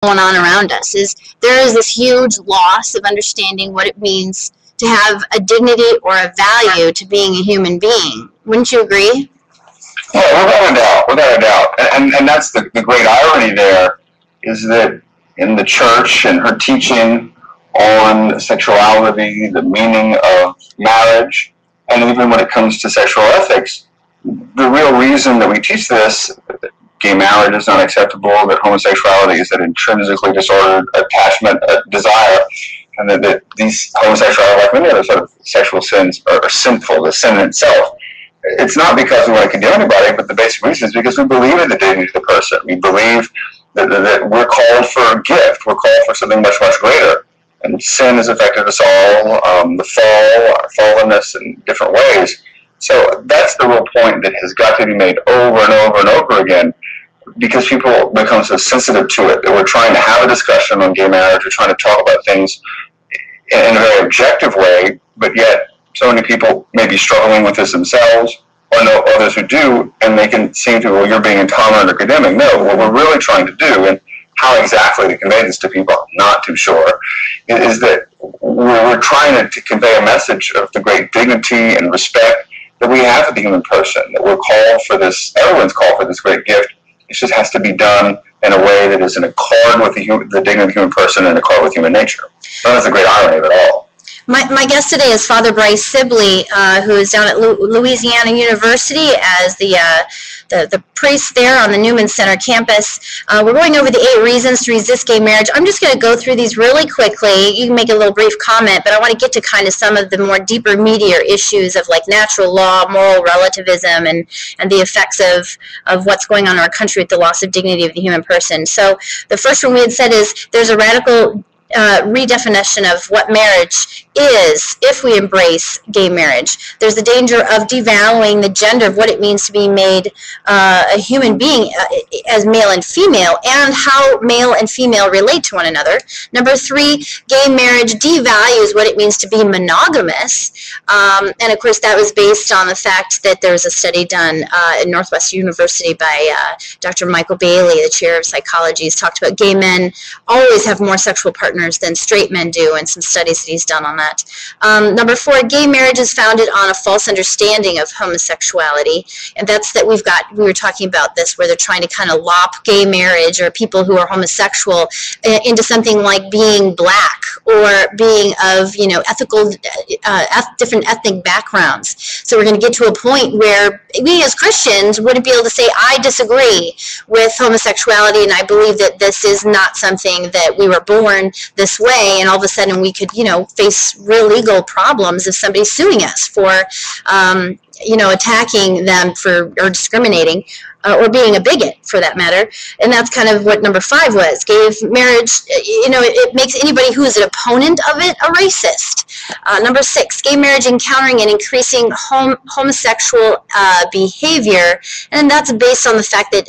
going on around us. There is this huge loss of understanding what it means to have a dignity or a value to being a human being. Wouldn't you agree? Yeah, without a doubt. And that's the great irony there, is that in the church and her teaching on sexuality, the meaning of marriage, and even when it comes to sexual ethics, the real reason that we teach this, that gay marriage is not acceptable, that homosexuality is an intrinsically disordered attachment, desire, and that these homosexuality, like many other sort of sexual sins, are sinful, the sin in itself. It's not because we want to condemn anybody, but the basic reason is because we believe in the dignity of the person. We believe that we're called for a gift. We're called for something much, much greater. And sin has affected us all, the fall, our fallenness in different ways. So that's the real point that has got to be made over and over and over again, because people become so sensitive to it that we're trying to have a discussion on gay marriage. We're trying to talk about things in a very objective way, but yet so many people may be struggling with this themselves, or know others who do, and they can seem to, well, you're being intolerant or condemning. No, what we're really trying to do, and how exactly to convey this to people, I'm not too sure, is that we're trying to convey a message of the great dignity and respect that we have for the human person, that we're called for this, everyone's called for this great gift. It just has to be done in a way that is in accord with the dignity of the human person and in accord with human nature. That's the great irony of it all. My guest today is Father Bryce Sibley, who is down at Louisiana University as the priest there on the Newman Center campus. We're going over the 8 reasons to resist gay marriage. I'm just going to go through these really quickly. You can make a little brief comment, but I want to get to kind of some of the more deeper, meatier issues of like natural law, moral relativism, and the effects of what's going on in our country with the loss of dignity of the human person. So the first one we had said is there's a radical redefinition of what marriage is if we embrace gay marriage. There's the danger of devaluing the gender of what it means to be made a human being as male and female, and how male and female relate to one another. Number 3, gay marriage devalues what it means to be monogamous, and of course that was based on the fact that there was a study done at Northwestern University by Dr. Michael Bailey, the chair of psychology. He's talked about gay men always have more sexual partners than straight men do, and some studies that he's done on that. Number 4, gay marriage is founded on a false understanding of homosexuality, and that's that we were talking about this, where they're trying to kind of lop gay marriage or people who are homosexual into something like being black or being of, ethical, different ethnic backgrounds. So we're going to get to a point where we as Christians wouldn't be able to say, I disagree with homosexuality, and I believe that this is not something that we were born this way, and all of a sudden we could, face real legal problems if somebody's suing us for, attacking them or discriminating, or being a bigot for that matter. And that's kind of what number 5 was. Gay marriage, it makes anybody who is an opponent of it a racist. Number 6, gay marriage encountering and increasing homosexual behavior, and that's based on the fact that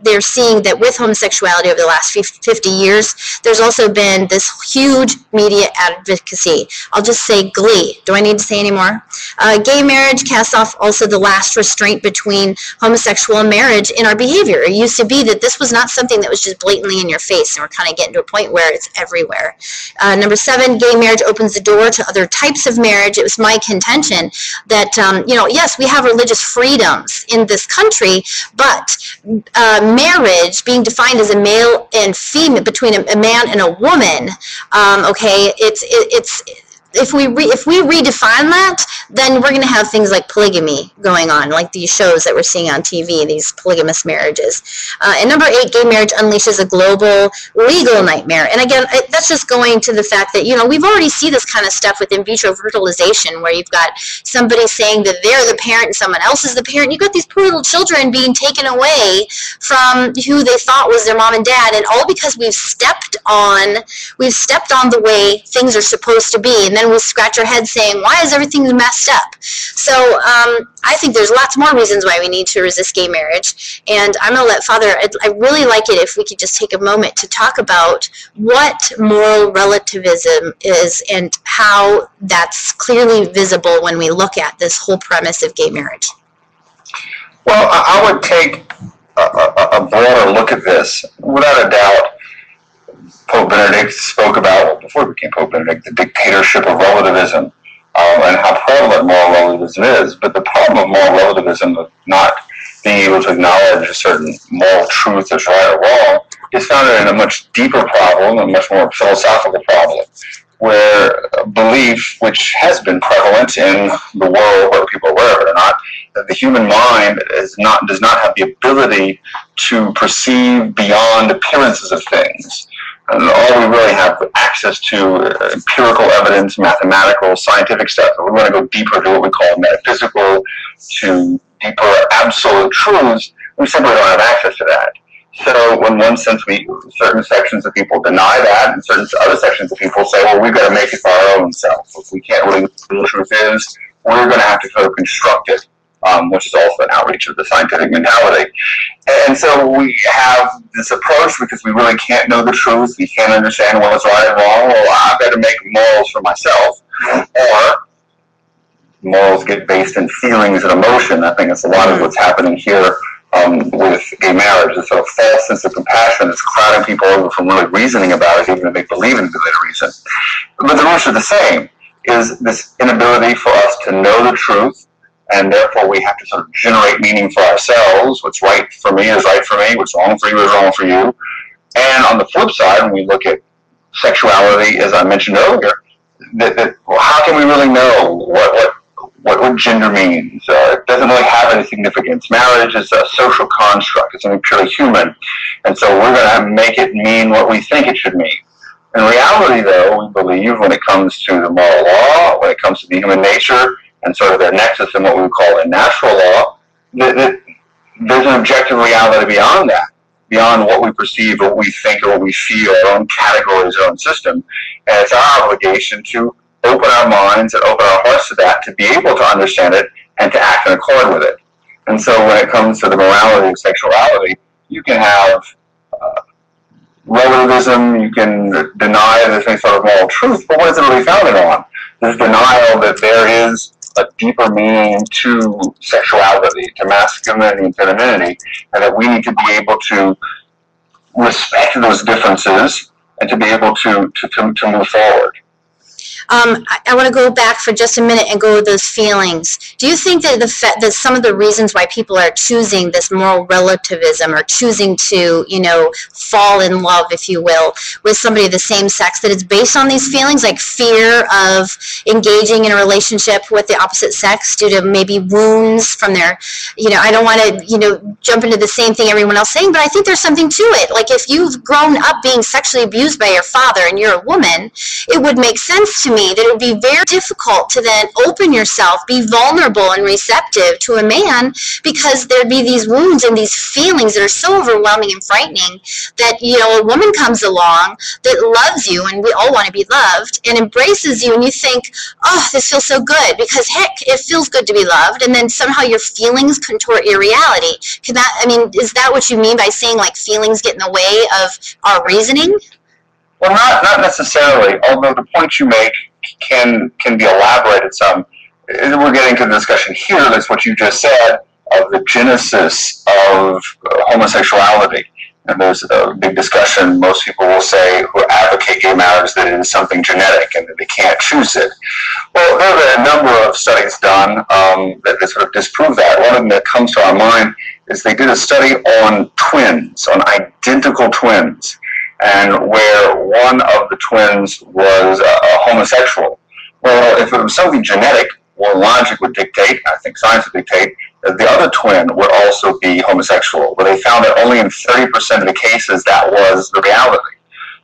they're seeing that with homosexuality over the last 50 years, there's also been this huge media advocacy. I'll just say glee. Do I need to say any more? Gay marriage casts off also the last restraint between homosexual and marriage in our behavior. It used to be that this was not something that was just blatantly in your face, and we're kind of getting to a point where it's everywhere. Number 7, gay marriage opens the door to other types of marriage. It was my contention that, yes, we have religious freedoms in this country, but marriage being defined as a male and female, between a man and a woman, it's if we redefine that, then we're going to have things like polygamy going on, like these shows that we're seeing on TV, these polygamous marriages. And number 8, gay marriage unleashes a global legal nightmare. And again, that's just going to the fact that, we've already seen this kind of stuff with in vitro fertilization, where you've got somebody saying that they're the parent and someone else is the parent. You've got these poor little children being taken away from who they thought was their mom and dad, and all because we've stepped on the way things are supposed to be. And then we scratch our heads saying, why is everything messed up? So I think there's lots more reasons why we need to resist gay marriage. And I'm going to let Father, I really like it if we could just take a moment to talk about what moral relativism is and how that's clearly visible when we look at this whole premise of gay marriage. Well, I would take a broader look at this. Without a doubt, Pope Benedict spoke about, before he became Pope Benedict, the dictatorship of relativism, and how prevalent moral relativism is. But the problem of moral relativism, of not being able to acknowledge a certain moral truth as right or wrong, is founded in a much deeper problem, a much more philosophical problem, where belief, which has been prevalent in the world, whether people are aware of it or not, that the human mind does not have the ability to perceive beyond appearances of things. And all we really have access to empirical evidence, mathematical, scientific stuff. If we want to go deeper to what we call metaphysical, to deeper absolute truths, we simply don't have access to that. So in one sense, certain sections of people deny that, and certain other sections of people say, well, we've got to make it for our own self. If we can't really know what the truth is, we're going to have to sort of construct it, which is also an outreach of the scientific mentality. And so we have this approach because we really can't know the truth, we can't understand what's right and wrong, well, I've got to make morals for myself. Or morals get based in feelings and emotion. I think it's a lot of what's happening here with gay marriage, this sort of false sense of compassion that's crowding people over from really reasoning about it, even if they believe in the reason. But the roots are the same, is this inability for us to know the truth, and therefore we have to sort of generate meaning for ourselves. What's right for me is right for me, what's wrong for you is wrong for you. And on the flip side, when we look at sexuality, as I mentioned earlier, well, how can we really know what gender means? It doesn't really have any significance. Marriage is a social construct. It's something purely human. And so we're going to make it mean what we think it should mean. In reality, though, we believe when it comes to the moral law, when it comes to the human nature, and sort of their nexus in what we would call a natural law, that there's an objective reality beyond that, beyond what we perceive, what we think, or what we feel, our own categories, our own system. And it's our obligation to open our minds and open our hearts to that, to be able to understand it and to act in accord with it. And so when it comes to the morality of sexuality, you can have relativism, you can deny there's any sort of moral truth, but what is it really founded on? There's denial that there is a deeper meaning to sexuality, to masculinity and femininity, and that we need to be able to respect those differences and to be able to move forward. I want to go back for just a minute and go with those feelings. Do you think that that some of the reasons why people are choosing this moral relativism, or choosing to, fall in love, if you will, with somebody of the same sex, that it's based on these feelings, like fear of engaging in a relationship with the opposite sex due to maybe wounds from their, I don't want to, jump into the same thing everyone else saying, but I think there's something to it. Like if you've grown up being sexually abused by your father and you're a woman, it would make sense to me that it would be very difficult to then open yourself, be vulnerable and receptive to a man, because there'd be these wounds and these feelings that are so overwhelming and frightening that, a woman comes along that loves you, and we all want to be loved, and embraces you, and you think, oh, this feels so good, because heck, it feels good to be loved, and then somehow your feelings contort your reality. Is that what you mean by saying like feelings get in the way of our reasoning? Well, not necessarily, although the point you make can be elaborated some. We're getting to the discussion here, that's what you just said, of the genesis of homosexuality. And there's a big discussion, most people will say, who advocate gay marriage, that it is something genetic and that they can't choose it. Well, there have been a number of studies done that sort of disprove that. One of them that comes to our mind is they did a study on twins, on identical twins, and where one of the twins was a homosexual. Well, if it was something genetic, well, logic would dictate, I think science would dictate, that the other twin would also be homosexual. But they found that only in 30% of the cases that was the reality.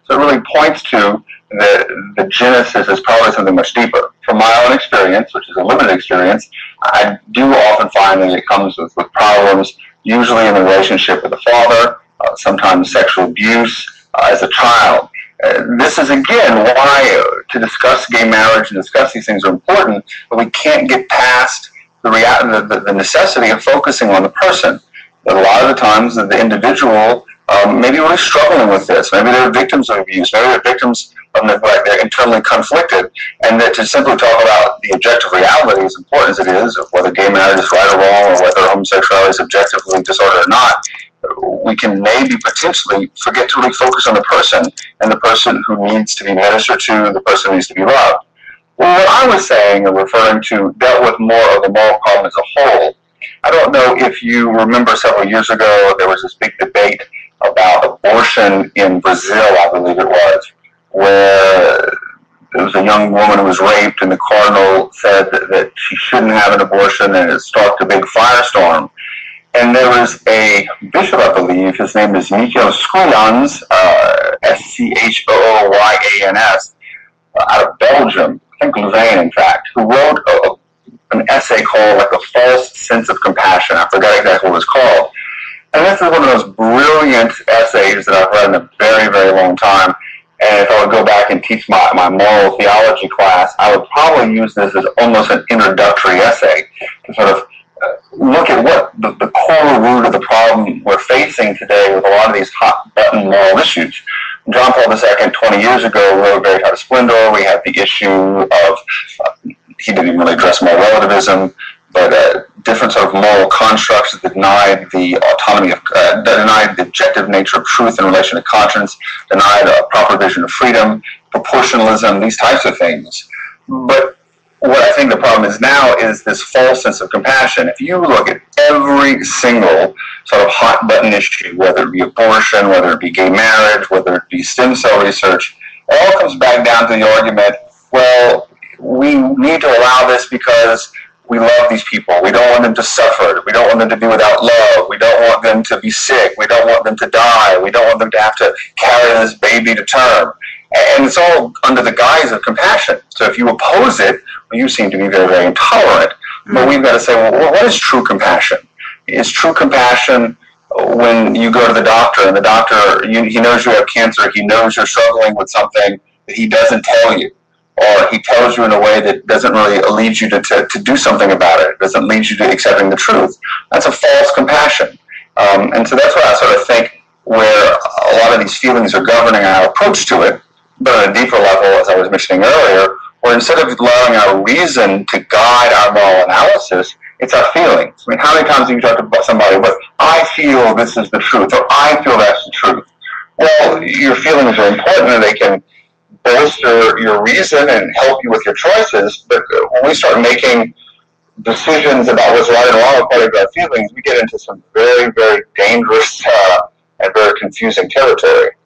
So it really points to the genesis is probably something much deeper. From my own experience, which is a limited experience, I do often find that it comes with problems, usually in the relationship with the father, sometimes sexual abuse as a child. This is, again, why to discuss gay marriage and discuss these things are important, but we can't get past the necessity of focusing on the person. But a lot of the times, the individual may be really struggling with this. Maybe they're victims of abuse. Maybe they're victims of neglect. They're internally conflicted. And that to simply talk about the objective reality, as important as it is, of whether gay marriage is right or wrong, or whether homosexuality is objectively disordered or not, we can maybe potentially forget to really focus on the person and the person who needs to be ministered to, the person who needs to be loved. Well, what I was saying and referring to dealt with more of the moral problem as a whole. I don't know if you remember several years ago, there was this big debate about abortion in Brazil, I believe it was, where there was a young woman who was raped and the cardinal said that she shouldn't have an abortion, and it sparked a big firestorm. And there was a bishop, I believe, his name is Michael Schooyans, Schooyans, out of Belgium, I think Louvain, in fact, who wrote an essay called like A False Sense of Compassion. I forgot exactly what it was called. And this is one of those brilliant essays that I've read in a very, very long time. And if I would go back and teach my moral theology class, I would probably use this as almost an introductory essay to sort of look at what the core root of the problem we're facing today with a lot of these hot-button moral issues. John Paul II, 20 years ago, wrote Veritatis Splendor. We had the issue of, he didn't even really address moral relativism, but different sort of moral constructs that denied the autonomy of, denied the objective nature of truth in relation to conscience, denied a proper vision of freedom, proportionalism, these types of things. But what I think the problem is now is this false sense of compassion. If you look at every single sort of hot button issue, whether it be abortion, whether it be gay marriage, whether it be stem cell research, it all comes back down to the argument, well, we need to allow this because we love these people. We don't want them to suffer. We don't want them to be without love. We don't want them to be sick. We don't want them to die. We don't want them to have to carry this baby to term. And it's all under the guise of compassion. So if you oppose it, well, you seem to be very, very intolerant. But we've got to say, well, what is true compassion? Is true compassion when you go to the doctor and the doctor, he knows you have cancer, he knows you're struggling with something that he doesn't tell you, or he tells you in a way that doesn't really lead you to do something about it, doesn't lead you to accepting the truth. That's a false compassion. And so that's what I sort of think where a lot of these feelings are governing our approach to it, but on a deeper level, as I was mentioning earlier, where instead of allowing our reason to guide our moral analysis, it's our feelings. I mean, how many times do you talk to somebody with, I feel this is the truth, or I feel that's the truth? Well, your feelings are important and they can bolster your reason and help you with your choices, but when we start making decisions about what's right and wrong according to our feelings, we get into some very, very dangerous and very confusing territory.